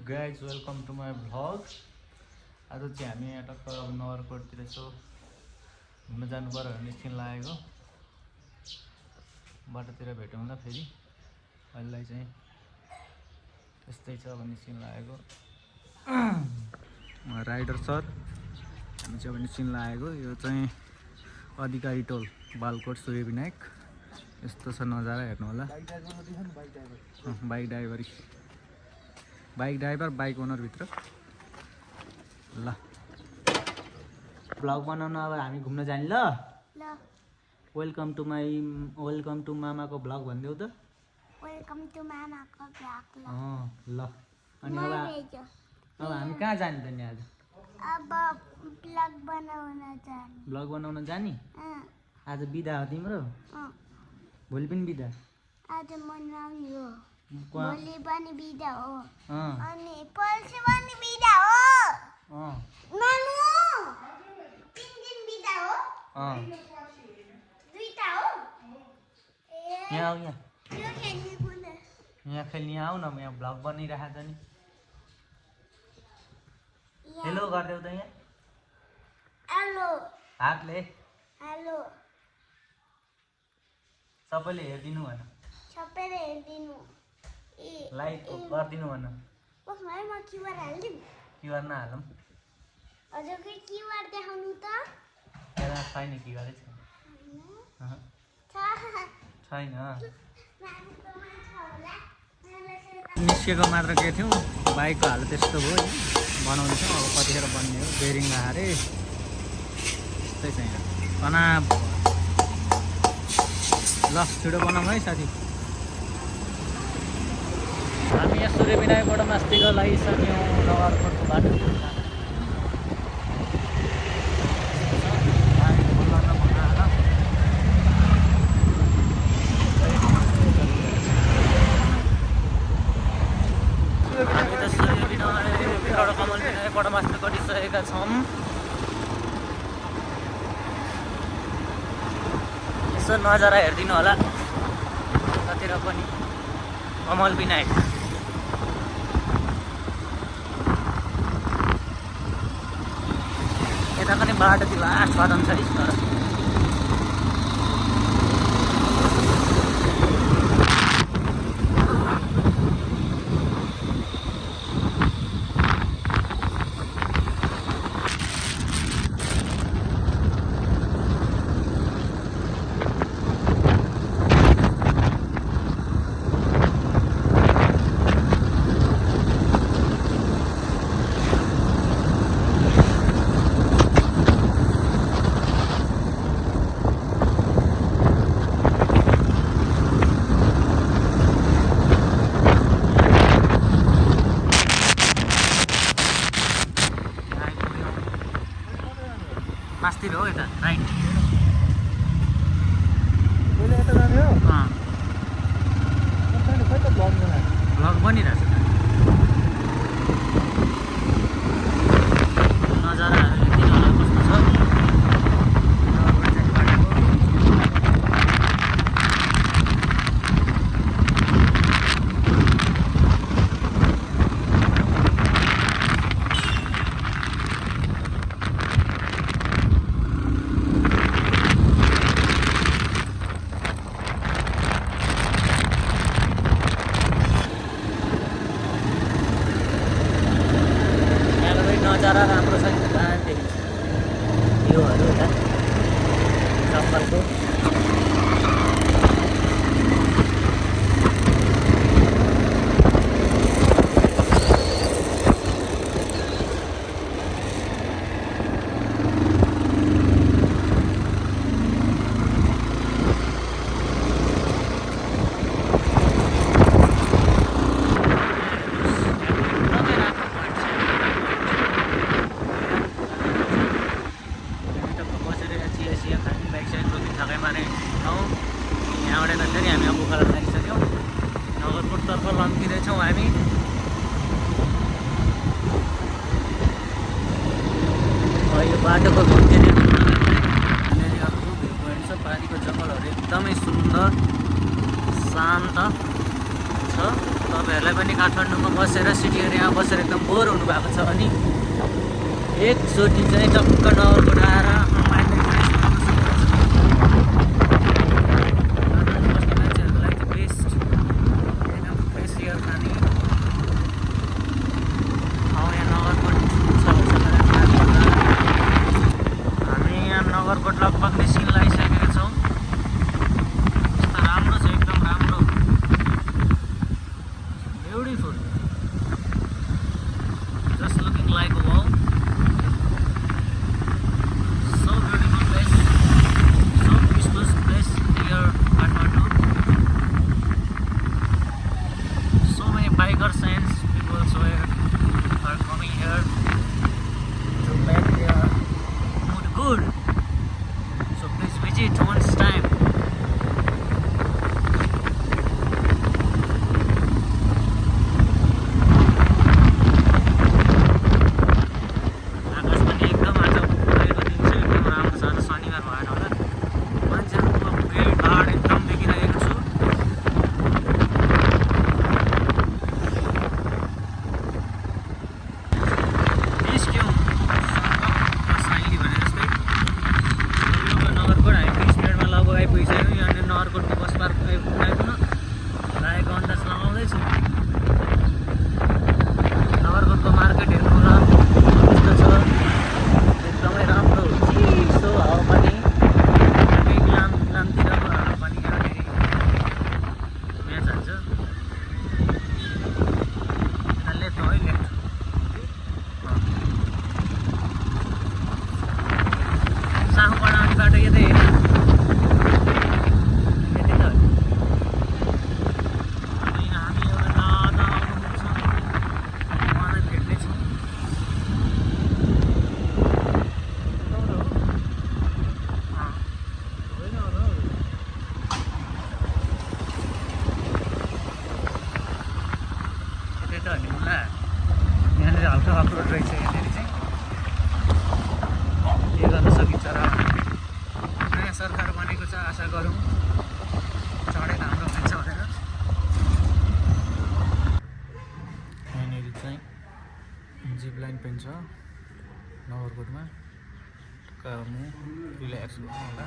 Guys welcome to my vlog. आज चाहिँ हामी यहाँ टक्क नगरकोटतिर यसो घुम्न जानु पर्यो भने निस्किन लागेको। बाटोतिर भेटौँला फेरि। अहिलेलाई चाहिँ यस्तै छ अब निस्किन लागेको। राइडर सर हामी चाहिँ अब निस्किन लागेको। यो चाहिँ अधिकारी टोल बालकोट सूर्य विनायक। यस्तो छ नजारा हेर्नु होला। बाइक ड्राइभर बाइक ओनर भित्र ल ब्लग बनाउन अब हामी घुम्न जाने ल। वेलकम टु मामाको ब्लग भनिदेऊ त। वेलकम टु मामाको ब्लग ल अनि अब हामी कहाँ जाने त नि आज? अब ब्लग बनाउन जाने आज बिदा हो तिम्रो? भोलि पनि बिदा? आज मनाउने हो। भोलि पनि बिदा हो। अनि पर्सि पनि बिदा हो। मामु 3 दिन बिदा हो। दुईटा हो। यहाँ आऊ यहाँ यो खेल्ने कुन? यहाँ खेल्ने आऊ न। म यहाँ ब्लग बनिरहेको छ नि। हेलो गरिदेऊ त यहाँ। हेलो हातले हेलो सबैले हेरिदिनु भन। सबैले हेरिदिनु। लाइक गरिदिनु भन। कसमा है म क्युआर हाल्दिम। क्युआर नहालौँ। हजुरको क्युआर देखाउनु त। यहाँ छैन क्युआर छैन। निस्केको मात्र के थियौँ। बाइकको हालत यस्तो भयो नि। बनाउँदैछौँ अब कतिखेर बन्ने हो। बेरिङ हारे त्यस्तै छ यहाँ तनाव। ल छिटो बनाऊँ है साथी। हामी यहाँ सूर्य विनायकबाट मास्तिको लागिसक्यौँ। नगरकोटको बाटो कमल विनायकबाट मास्टर गरिसकेका छौँ। यसो नजारा हेरिदिनु होला कतिर पनि। कमल विनायक यता पनि बाटोतिर साधन छ तर मास्तिर हो यता राइट। ब्लग बनिरहेछ नजारा हेरिदिनु होला कस्तो छ। नजारा राम्रो छ नि। दामी देखिन्छ भ्यूहरू यता जङ्गलको। यहाँबाट फेरि हामी अब उकालो लागिसक्यौँ। नगरकोटतर्फ लम्किँदैछौँ हामी। यो बाटोको भित्तिर अर्को भ्यू पोइन्ट छ। पारिको जङ्गलहरू एकदमै सुन्दर शान्त छ। तपाईँहरू तपाईँहरूलाई पनि काठमाडौँमा बसेर सिटी एरियामा बसेर एकदम बोर हुनुभएको छ भने एकचोटि चाहिँ टक्क नगरकोट आएर आफ्नो माइन्ड फ्रेस गर्नु सक्नुहुन्छ। मान्छेहरूको लागि चाहिँ बेस्ट एकदम फ्रेस एयर खाने ठाउँ यहाँ नगरकोट छ। हामी यहाँ नगरकोट लगभग निस्किन लागिसकेका छौँ। कस्तो राम्रो छ, एकदम राम्रो, beautiful, just looking like a wow. So beautiful place, so peaceful place here Kathmandu. So many bikers and people are coming here to make their mood good. So please visit once time. आकाश पनि एकदम आज भोलिको दिन चाहिँ एकदम राम्रो छ। आज शनिबार भएन होला, मान्छेहरूको भिडभाड एकदम देखिरहेको छु। निस्क्यौँ साइली भने जस्तै नगरकोट। हामी 20 मिनटमा लगभग आइपुगिसक्यौँ। यहाँनिर नगरकोटको बस पार्क आइपुग्न लागेको अन्दाज लगाउँदैछु। नगरकोटको मार्केट हेर्नु ल कस्तो छ, एकदमै राम्रो, चिसो हावापानी। इलामतिरको हावापानी यहाँनिर म्याच हान्छ। यता लेफ्ट हो है, लेफ्ट साहुबाट आउने बाटो यतै होइन, यतै त हो। अनि हामी एउटा दादा आउनुहुन्छ, उहाँलाई भेट्नेछौँ। यतै त हो नि मुला। यहाँनिर हल्का अप्रोड रहेछ। यहाँनिर चाहिँ के गर्न सकिन्छ र। नयाँ सरकार बनेको छ, आशा गरौँ चढेर हाम्रो हुन्छ भनेर। यहाँनिर चाहिँ जिप लाइन पनि छ नगरकोटमा। रिल्याक्स गर्नु होला।